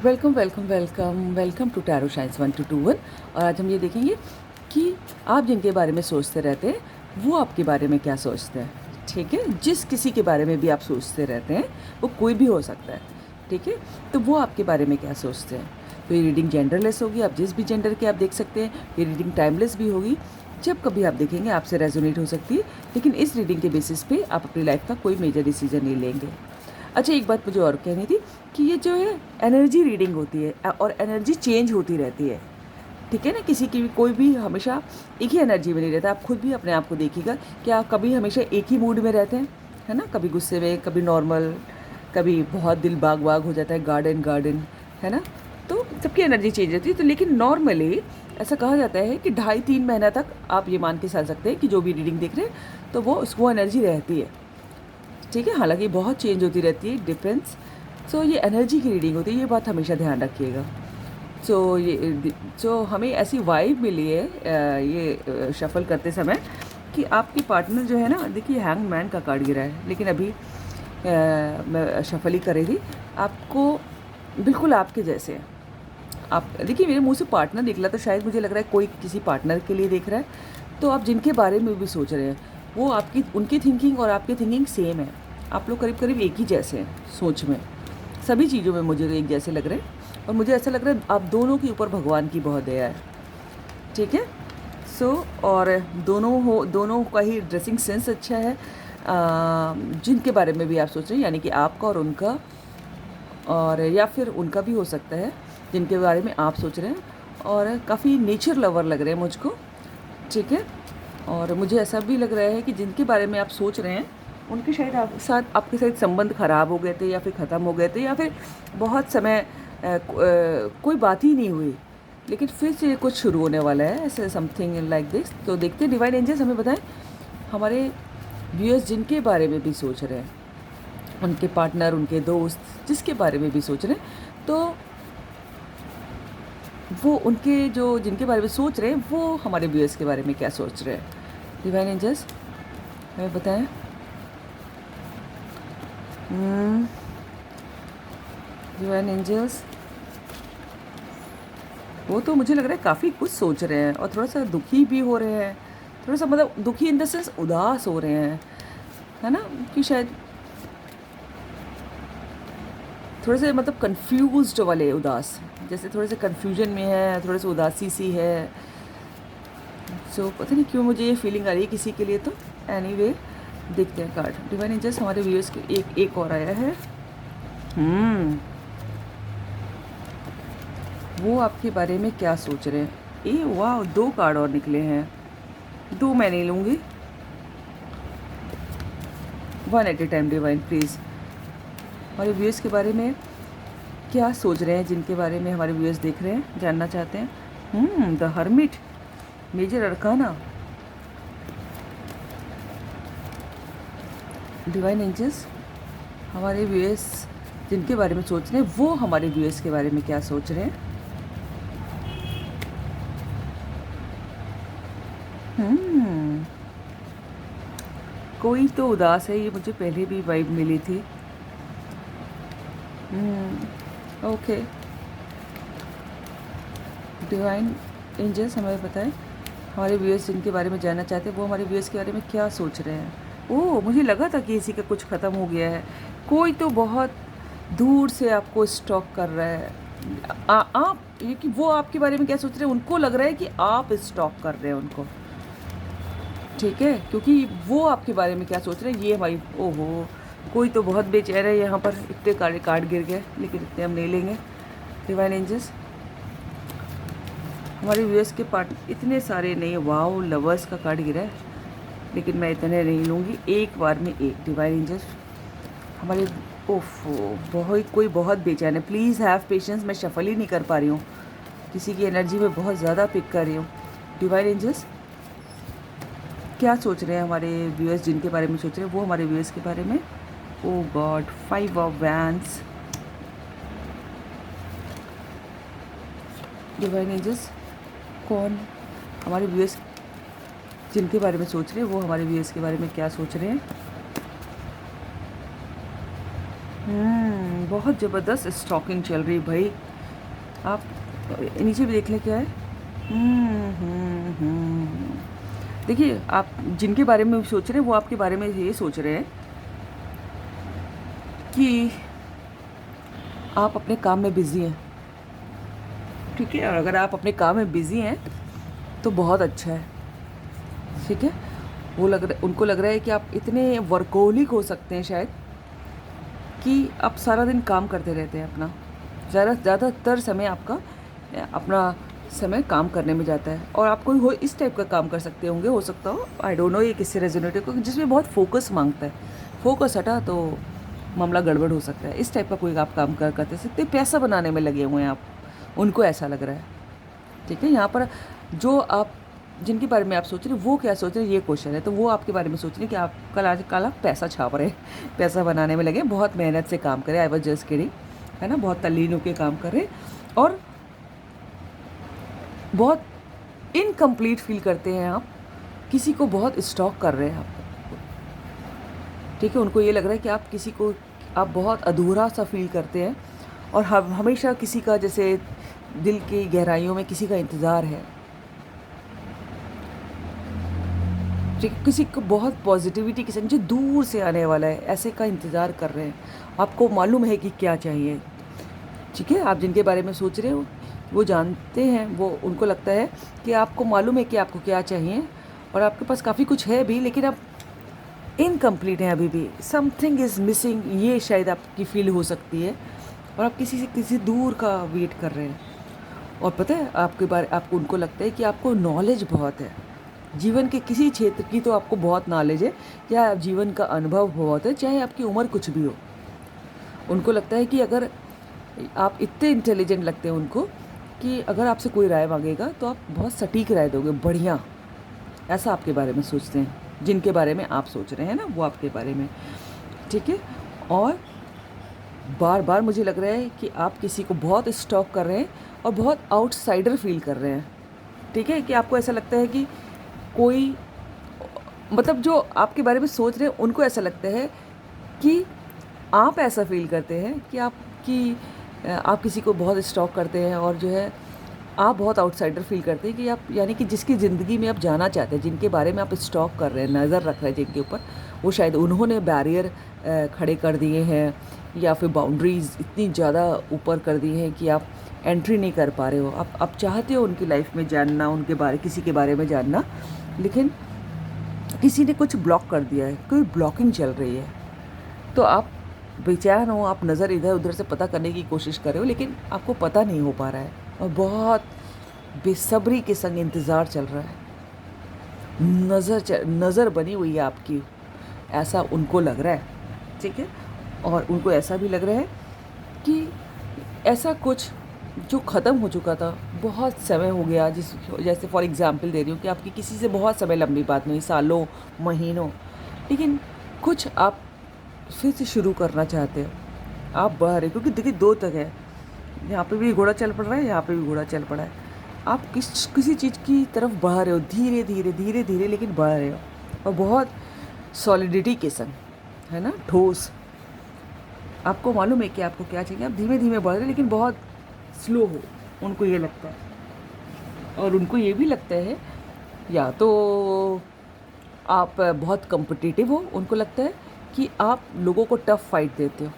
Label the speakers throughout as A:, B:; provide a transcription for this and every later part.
A: Welcome welcome welcome welcome to tarot science 1221। और आज हम ये देखेंगे कि आप जिनके बारे में सोचते रहते हैं वो आपके बारे में क्या सोचते हैं। ठीक है, जिस किसी के बारे में भी आप सोचते रहते हैं, वो कोई भी हो सकता है। ठीक है, तो वो आपके बारे में क्या सोचते हैं। तो ये रीडिंग जेंडरलेस होगी, आप जिस भी जेंडर के आप देख सकते हैं। ये रीडिंग टाइमलेस भी होगी, जब कभी आप देखेंगे आपसे रेजोनेट हो सकती है। लेकिन इस रीडिंग के बेसिस पे आप अपनी लाइफ का कोई मेजर डिसीजन नहीं लेंगे। अच्छा, एक बात मुझे और कहनी थी कि ये जो है एनर्जी रीडिंग होती है और एनर्जी चेंज होती रहती है। ठीक है ना, किसी की भी कोई भी हमेशा एक ही एनर्जी में नहीं रहता। आप खुद भी अपने आप को देखिएगा कि आप कभी हमेशा एक ही मूड में रहते हैं, है ना। कभी गुस्से में, कभी नॉर्मल, कभी बहुत दिल बाग बाग हो जाता है, गार्डन गार्डन, है ना। तो सबकी एनर्जी चेंज रहती है। तो लेकिन नॉर्मली ऐसा कहा जाता है कि 2.5-3 महीना तक आप ये मान के चल सकते हैं कि जो भी रीडिंग देख रहे हैं तो वो एनर्जी रहती है। ठीक है, हालांकि बहुत चेंज होती रहती है, डिफरेंस। सो ये एनर्जी की रीडिंग होती है, ये बात हमेशा ध्यान रखिएगा। सो हमें ऐसी वाइब मिली है ये शफल करते समय कि आपके पार्टनर जो है ना, देखिए हैंग मैन का कार्ड गिरा है, लेकिन अभी मैं शफल ही कर रही थी। आपको बिल्कुल आपके जैसे हैं। आप देखिए, मेरे मुंह से पार्टनर निकला तो शायद मुझे लग रहा है कोई किसी पार्टनर के लिए देख रहा है। तो आप जिनके बारे में भी सोच रहे हैं वो आपकी उनकी थिंकिंग और आपकी थिंकिंग सेम है। आप लोग करीब करीब एक ही जैसे हैं सोच में, सभी चीज़ों में मुझे तो एक जैसे लग रहे हैं। और मुझे ऐसा लग रहा है आप दोनों के ऊपर भगवान की बहुत दया है। ठीक है, और दोनों का ही ड्रेसिंग सेंस अच्छा है। जिनके बारे में भी आप सोच रहे हैं, यानी कि आपका और उनका, और या फिर उनका भी हो सकता है जिनके बारे में आप सोच रहे हैं। और काफ़ी नेचर लवर लग रहे हैं मुझको। ठीक है, और मुझे ऐसा भी लग रहा है कि जिनके बारे में आप सोच रहे हैं उनके शायद आपके साथ संबंध ख़राब हो गए थे, या फिर ख़त्म हो गए थे, या फिर बहुत समय कोई बात ही नहीं हुई, लेकिन फिर से कुछ शुरू होने वाला है, ऐसे समथिंग लाइक दिस। तो देखते हैं डिवाइन एंजल्स हमें बताएं हमारे व्यूअर्स जिनके बारे में भी सोच रहे हैं, उनके पार्टनर, उनके दोस्त, जिसके बारे में भी सोच रहे हैं, तो वो उनके जो जिनके बारे में सोच रहे हैं वो हमारे व्यूअर्स के बारे में क्या सोच रहे हैं। डिवाइन एंजल्स हमें बताएं। डिवाइन एंजल्स, वो तो मुझे लग रहा है काफ़ी कुछ सोच रहे हैं और थोड़ा सा दुखी भी हो रहे हैं। थोड़ा सा मतलब दुखी इन द सेंस उदास हो रहे हैं, है ना। कि शायद थोड़े से मतलब कंफ्यूज्ड वाले उदास, जैसे थोड़े से कंफ्यूजन में है, थोड़े से उदासी सी है। पता नहीं क्यों मुझे ये फीलिंग आ रही है किसी के लिए। तो एनीवे देखते हैं कार्ड। डिवाइन एंजल्स हमारे व्यूअर्स के एक और आया है। वो आपके बारे में क्या सोच रहे हैं। वाह, 2 कार्ड और निकले हैं। 2 मैं नहीं लूँगी, 1 at a time. Divine please हमारे व्यूअर्स के बारे में क्या सोच रहे हैं, जिनके बारे में हमारे व्यूअर्स देख रहे हैं, जानना चाहते हैं। The hermit, major arcana. Divine angels हमारे व्यूअर्स जिनके बारे में सोच रहे हैं वो हमारे व्यूअर्स के बारे में क्या सोच रहे हैं। कोई तो उदास है, ये मुझे पहले भी वाइब मिली थी। ओके, डिवाइन एंजल्स हमें बताएं हमारे व्यूअर्स जिनके बारे में जानना चाहते हैं वो हमारे व्यूअर्स के बारे में क्या सोच रहे हैं। मुझे लगा था कि इसी का कुछ ख़त्म हो गया है। कोई तो बहुत दूर से आपको स्टॉक कर रहा है। आप ये कि वो आपके बारे में क्या सोच रहे हैं, उनको लग रहा है कि आप स्टॉक कर रहे हैं उनको। ठीक है, क्योंकि वो आपके बारे में क्या सोच रहे हैं ये हमारी, ओहो, कोई तो बहुत बेचैन है यहाँ पर। इतने कार्ड गिर गए, लेकिन इतने हम नहीं लेंगे। डिवाइन एंजल्स हमारे व्यूअर्स के पार्ट इतने सारे नहीं। वाओ, लवर्स का कार्ड गिरा है, लेकिन मैं इतने नहीं लूँगी, एक बार में एक। डिवाइन एंजल्स हमारे, ओफो, कोई बहुत बेचैन है। प्लीज़ हैव पेशेंस, मैं शफल ही नहीं कर पा रही हूँ, किसी की एनर्जी में बहुत ज़्यादा पिक कर रही हूँ। डिवाइन एंजल्स क्या सोच रहे हैं हमारे व्यूअर्स जिनके बारे में सोच रहे हैं वो हमारे व्यूअर्स के बारे में। Oh God, 5 of wands. Divine angels कौन हमारे व्यूअर्स जिनके बारे में सोच रहे हैं वो हमारे व्यूअर्स के बारे में क्या सोच रहे हैं। बहुत ज़बरदस्त स्टॉकिंग चल रही भाई। आप नीचे भी देख लें क्या है। देखिए, आप जिनके बारे में सोच रहे हैं वो आपके बारे में ये सोच रहे हैं कि आप अपने काम में बिज़ी हैं, ठीक है। और अगर आप अपने काम में बिज़ी हैं तो बहुत अच्छा है, ठीक है। उनको लग रहा है कि आप इतने वर्कोहॉलिक हो सकते हैं शायद कि आप सारा दिन काम करते रहते हैं अपना, ज़्यादातर समय आपका अपना समय काम करने में जाता है। और आप कोई हो इस टाइप का काम कर सकते होंगे, हो सकता हो, आई डोंट नो ये किससे रेजोनेट हो, जिसमें बहुत फोकस मांगता है। फोकस हटा तो मामला गड़बड़ हो सकता है। इस टाइप का कोई आप काम करते सकते, पैसा बनाने में लगे हुए हैं आप, उनको ऐसा लग रहा है, ठीक है। यहाँ पर जो आप जिनके बारे में आप सोच रहे हैं वो क्या सोच रहे हैं, ये क्वेश्चन है। तो वो आपके बारे में सोच रहे हैं कि आप कल आप पैसा छाप रहे हैं, पैसा बनाने में लगे, बहुत मेहनत से काम करें, आई वाज जस्ट किडिंग, है ना, बहुत तल्लीन होकर काम कर रहे हैं और बहुत इनकम्प्लीट फील करते हैं आप, किसी को बहुत स्टॉक कर रहे हैं आप, ठीक है। उनको ये लग रहा है कि आप किसी को आप बहुत अधूरा सा फील करते हैं और हमेशा किसी का, जैसे दिल की गहराइयों में किसी का इंतज़ार है, ठीक है। किसी को बहुत पॉजिटिविटी के संग जो दूर से आने वाला है, ऐसे का इंतज़ार कर रहे हैं। आपको मालूम है कि क्या चाहिए, ठीक है। आप जिनके बारे में सोच रहे हो वो जानते हैं, वो उनको लगता है कि आपको मालूम है कि आपको क्या चाहिए और आपके पास काफ़ी कुछ है भी, लेकिन आप इनकम्प्लीट हैं अभी भी, समथिंग इज़ मिसिंग, ये शायद आपकी फील हो सकती है। और आप किसी दूर का वेट कर रहे हैं। और पता है आपको उनको लगता है कि आपको नॉलेज बहुत है, जीवन के किसी क्षेत्र की तो आपको बहुत नॉलेज है, या जीवन का अनुभव बहुत है, चाहे आपकी उम्र कुछ भी हो। उनको लगता है कि अगर आप इतने इंटेलिजेंट लगते हैं उनको कि अगर आपसे कोई राय मांगेगा तो आप बहुत सटीक राय दोगे, बढ़िया, ऐसा आपके बारे में सोचते हैं। जिनके बारे में आप सोच रहे हैं ना, वो आपके बारे में, ठीक है। और बार बार मुझे लग रहा है कि आप किसी को बहुत स्टॉक कर रहे हैं और बहुत आउटसाइडर फील कर रहे हैं, ठीक है। कि आपको ऐसा लगता है कि कोई, मतलब जो आपके बारे में सोच रहे हैं उनको ऐसा लगता है कि आप ऐसा फील करते हैं कि आप किसी को बहुत स्टॉक करते हैं और जो है आप बहुत आउटसाइडर फील करते हैं कि आप, यानी कि जिसकी ज़िंदगी में आप जाना चाहते हैं, जिनके बारे में आप स्टॉक कर रहे हैं, नज़र रख रहे हैं जिनके ऊपर, वो शायद उन्होंने बैरियर खड़े कर दिए हैं या फिर बाउंड्रीज़ इतनी ज़्यादा ऊपर कर दी हैं कि आप एंट्री नहीं कर पा रहे हो। आप चाहते हो उनकी लाइफ में जानना, किसी के बारे में जानना, लेकिन किसी ने कुछ ब्लॉक कर दिया है, कोई ब्लॉकिंग चल रही है, तो आप बेचैन हो, आप नज़र इधर उधर से पता करने की कोशिश कर रहे हो, लेकिन आपको पता नहीं हो पा रहा है और बहुत बेसब्री के संग इंतज़ार चल रहा है। नज़र बनी हुई है आपकी, ऐसा उनको लग रहा है, ठीक है। और उनको ऐसा भी लग रहा है कि ऐसा कुछ जो ख़त्म हो चुका था, बहुत समय हो गया, जैसे फॉर एग्ज़ाम्पल दे रही हूँ कि आपकी किसी से बहुत समय लंबी बात नहीं, सालों महीनों, लेकिन कुछ आप फिर से शुरू करना चाहते हो, आप बढ़ रहे, क्योंकि देखिए दो तक है, यहाँ पे भी घोड़ा चल पड़ रहा है, यहाँ पे भी घोड़ा चल पड़ा है। आप किसी चीज़ की तरफ बढ़ रहे हो, धीरे धीरे लेकिन बढ़ रहे हो, और बहुत सॉलिडिटी के संग, है ना, ठोस। आपको मालूम है कि आपको क्या चाहिए, आप धीमे धीमे बढ़ रहे हो लेकिन बहुत स्लो हो, उनको ये लगता है। और उनको ये भी लगता है या तो आप बहुत कम्पिटिटिव हो, उनको लगता है कि आप लोगों को टफ फाइट देते हो,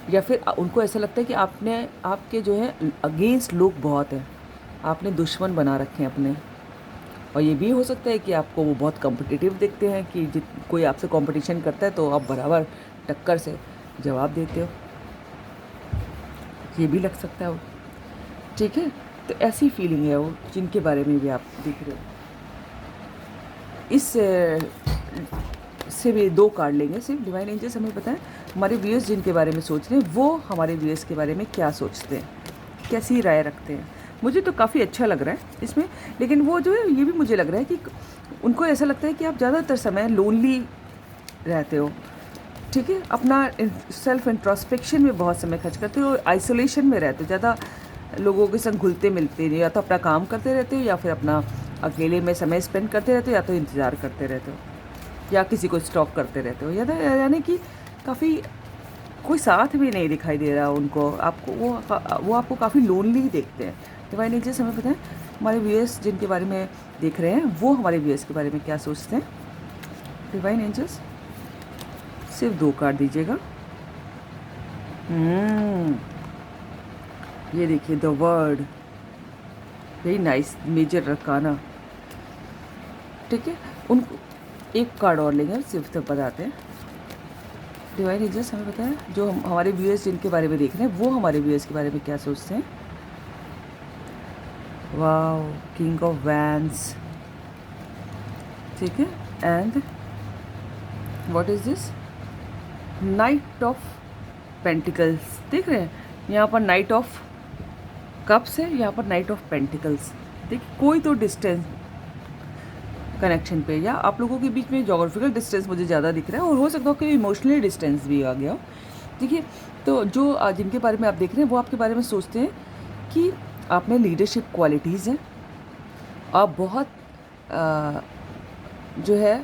A: या फिर उनको ऐसा लगता है कि आपके जो है अगेंस्ट लोग बहुत हैं, आपने दुश्मन बना रखे हैं अपने। और ये भी हो सकता है कि आपको वो बहुत कम्पिटिटिव देखते हैं कि कोई आपसे कंपटीशन करता है तो आप बराबर टक्कर से जवाब देते हो, ये भी लग सकता है वो, ठीक है। तो ऐसी फीलिंग है वो जिनके बारे में भी आप देख रहे हो। इस से भी 2 कार्ड लेंगे सिर्फ। डिवाइन एंजल्स हमें पता है हमारे व्यूअर्स जिनके बारे में सोच रहे हैं वो हमारे व्यूअर्स के बारे में क्या सोचते हैं, कैसी राय रखते हैं। मुझे तो काफ़ी अच्छा लग रहा है इसमें, लेकिन वो जो है ये भी मुझे लग रहा है कि उनको ऐसा लगता है कि आप ज़्यादातर समय लोनली रहते हो, ठीक है। अपना सेल्फ इंट्रोस्पेक्शन में बहुत समय खर्च करते हो, आइसोलेशन में रहते हो, ज़्यादा लोगों के संग घुलते मिलते नहीं, या तो अपना काम करते रहते हो या फिर अपना अकेले में समय स्पेंड करते रहते हो, या तो इंतज़ार करते रहते हो, या किसी को स्टॉक करते रहते हो, यानी कि काफ़ी कोई साथ भी नहीं दिखाई दे रहा उनको, आपको वो आपको काफ़ी लोनली ही देखते हैं। डिवाइन एंजल्स हमें पता है हमारे व्यूअर्स जिनके बारे में देख रहे हैं वो हमारे व्यूअर्स के बारे में क्या सोचते हैं। डिवाइन एंजल्स सिर्फ 2 कार्ड दीजिएगा। ये देखिए the word, very nice, major रकाना। ठीक है, उनको एक कार्ड और लेंगे, सिर्फ तब बताते हैं। डिवाइन एंजल्स हमें पता है जो हमारे व्यूअर्स जिनके बारे में देख रहे हैं वो हमारे व्यूअर्स के बारे में क्या सोचते हैं। Wow, king of wands. ठीक है, and what is this, night of pentacles. देख रहे हैं यहाँ पर नाइट ऑफ कप्स है, यहाँ पर नाइट ऑफ पेंटिकल्स। देखिए कोई तो डिस्टेंस कनेक्शन पे, या आप लोगों के बीच में जोग्राफिकल डिस्टेंस मुझे ज़्यादा दिख रहा है, और हो सकता है कि इमोशनली डिस्टेंस भी आ गया हो। देखिए तो जो जिनके बारे में आप देख रहे हैं वो आपके बारे में सोचते हैं कि आप में लीडरशिप क्वालिटीज़ हैं, आप बहुत जो है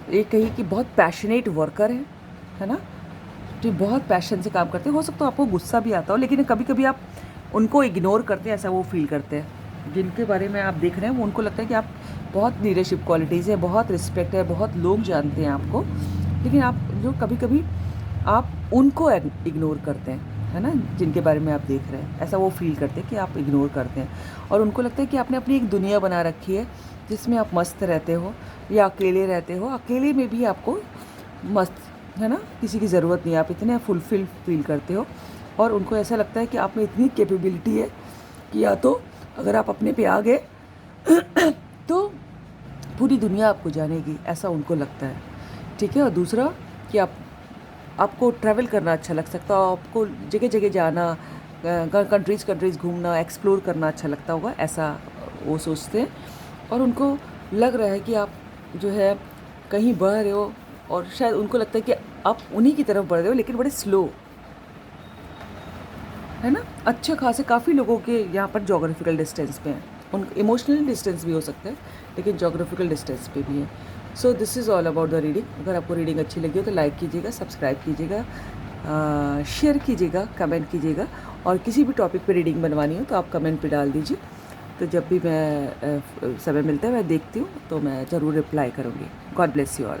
A: ये कहिए कि बहुत पैशनेट वर्कर है ना, जो बहुत पैशन से काम करते हैं। हो सकता है आपको गुस्सा भी आता हो, लेकिन कभी कभी आप उनको इग्नोर करते हैं, ऐसा वो फील करते हैं। जिनके बारे में आप देख रहे हैं वो उनको लगता है कि आप बहुत लीडरशिप क्वालिटीज़ है, बहुत रिस्पेक्ट है, बहुत लोग जानते हैं आपको, लेकिन आप जो कभी कभी आप उनको इग्नोर करते हैं, है ना, जिनके बारे में आप देख रहे हैं, ऐसा वो फील करते हैं कि आप इग्नोर करते हैं। और उनको लगता है कि आपने अपनी एक दुनिया बना रखी है जिसमें आप मस्त रहते हो या अकेले रहते हो, अकेले में भी आपको मस्त, है ना, किसी की ज़रूरत नहीं है, आप इतने फुलफिल फील करते हो। और उनको ऐसा लगता है कि आप में इतनी कैपेबिलिटी है कि या तो अगर आप अपने पे आ गए तो पूरी दुनिया आपको जानेगी, ऐसा उनको लगता है। ठीक है, और दूसरा कि आपको ट्रैवल करना अच्छा लग सकता है, आपको जगह जगह जाना, कंट्रीज़ घूमना, एक्सप्लोर करना अच्छा लगता होगा, ऐसा वो सोचते हैं। और उनको लग रहा है कि आप जो है कहीं बढ़ रहे हो, और शायद उनको लगता है कि आप उन्हीं की तरफ बढ़ रहे हो, लेकिन बड़े स्लो, है ना। अच्छे खासे काफ़ी लोगों के यहाँ पर जोग्राफिकल डिस्टेंस पे हैं, उन इमोशनल डिस्टेंस भी हो सकता है, लेकिन जोग्राफिकल डिस्टेंस पे भी है। So this is all about the reading. अगर आपको रीडिंग अच्छी लगी हो तो लाइक कीजिएगा, सब्सक्राइब कीजिएगा, शेयर कीजिएगा, कमेंट कीजिएगा, और किसी भी टॉपिक पे रीडिंग बनवानी हो तो आप कमेंट पे डाल दीजिए। तो जब भी मैं समय मिलता है मैं देखती हूँ तो मैं ज़रूर रिप्लाई करूँगी। God bless you all.